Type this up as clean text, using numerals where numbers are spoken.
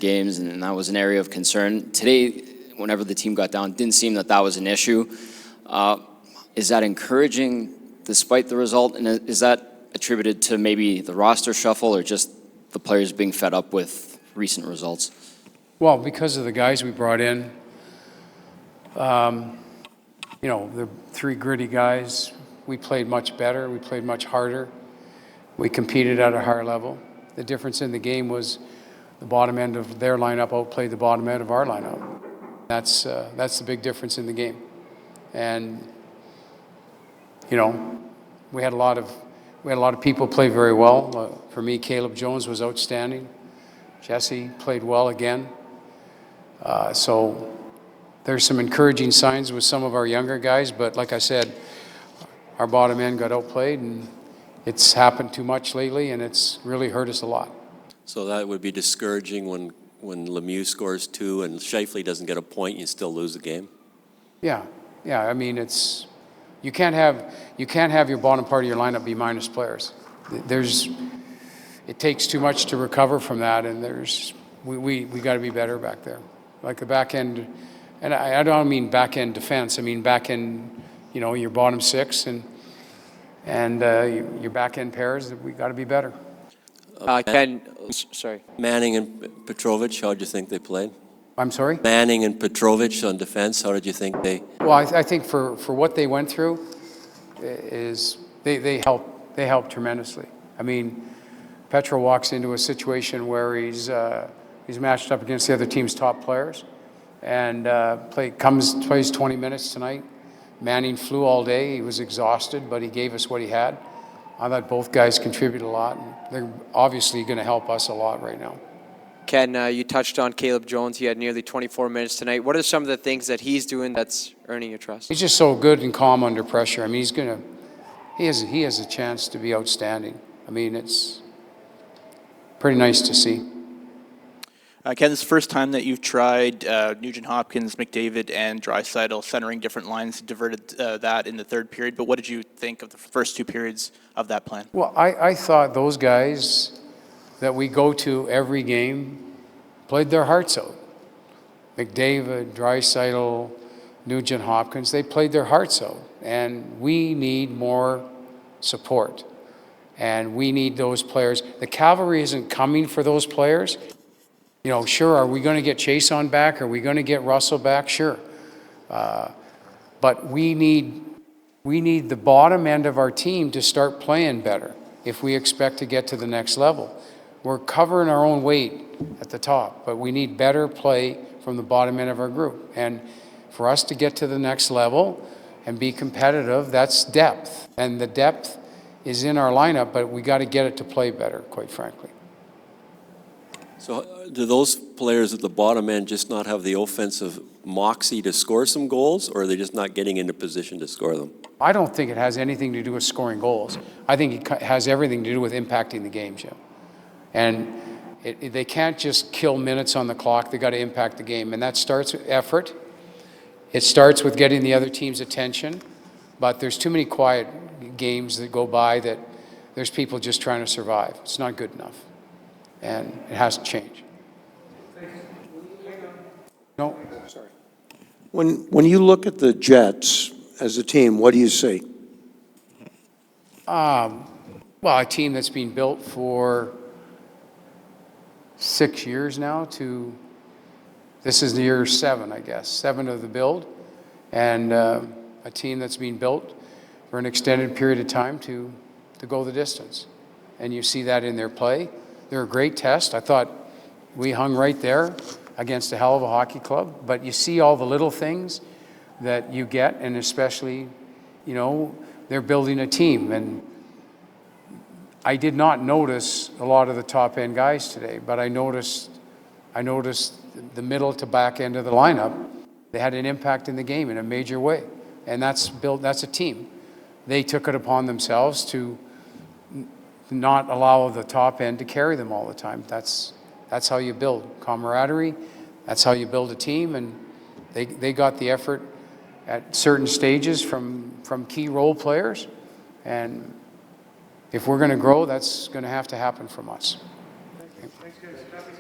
games, and that was an area of concern. Today, whenever the team got down, it didn't seem that was an issue. Is that encouraging despite the result? And is that attributed to maybe the roster shuffle or just the players being fed up with recent results? Well, because of the guys we brought in, the three gritty guys, we played much better, we played much harder, we competed at a higher level. The difference in the game was the bottom end of their lineup outplayed the bottom end of our lineup. That's the big difference in the game. And we had a lot of people play very well. For me, Caleb Jones was outstanding. Jesse played well again. So there's some encouraging signs with some of our younger guys, but like I said, our bottom end got outplayed, and it's happened too much lately, and it's really hurt us a lot. So that would be discouraging when Lemieux scores 2 and Scheifele doesn't get a point, you still lose the game? Yeah. I mean, you can't have your bottom part of your lineup be minus players. It takes too much to recover from that, and we got to be better back there. Like the back end, and I don't mean back end defense. I mean back end, your bottom six and your back end pairs. We got to be better. Sorry. Manning and Petrovic, how did you think they played? I'm sorry? Manning and Petrovic on defense, how did you think they? Well, I think for what they went through, they helped tremendously. I mean, Petro walks into a situation where he's matched up against the other team's top players, and plays 20 minutes tonight. Manning flew all day. He was exhausted, but he gave us what he had. I thought both guys contributed a lot, and they're obviously going to help us a lot right now. Ken, you touched on Caleb Jones. He had nearly 24 minutes tonight. What are some of the things that he's doing that's earning your trust? He's just so good and calm under pressure. I mean, he has a chance to be outstanding. I mean, it's pretty nice to see. Ken, this is the first time that you've tried Nugent Hopkins, McDavid, and Draisaitl centering different lines, diverted that in the third period. But what did you think of the first 2 periods of that plan? Well, I thought those guys that we go to every game played their hearts out. McDavid, Draisaitl, Nugent Hopkins, they played their hearts out. And we need more support. And we need those players. The cavalry isn't coming for those players. Sure, are we going to get Chase on back? Are we going to get Russell back? Sure. But we need the bottom end of our team to start playing better if we expect to get to the next level. We're covering our own weight at the top, but we need better play from the bottom end of our group. And for us to get to the next level and be competitive, that's depth. And the depth is in our lineup, but we got to get it to play better, quite frankly. So do those players at the bottom end just not have the offensive moxie to score some goals, or are they just not getting into position to score them? I don't think it has anything to do with scoring goals. I think it has everything to do with impacting the game, Jim. And they can't just kill minutes on the clock. They got to impact the game, and that starts with effort. It starts with getting the other team's attention, but there's too many quiet games that go by that there's people just trying to survive. It's not good enough, and it has to change. No, sorry. When you look at the Jets as a team, what do you see? Well, a team that's been built for 6 years now this is the year 7, I guess, 7 of the build, and a team that's been built for an extended period of time to go the distance. And you see that in their play. They're a great test. I thought we hung right there against a hell of a hockey club, but you see all the little things that you get, and especially, they're building a team. And I did not notice a lot of the top end guys today, but I noticed the middle to back end of the lineup. They had an impact in the game in a major way, and that's a team. They took it upon themselves to not allow the top end to carry them all the time. That's how you build camaraderie. That's how you build a team, and they got the effort at certain stages from key role players, and if we're going to grow, that's going to have to happen from us. Thanks, guys.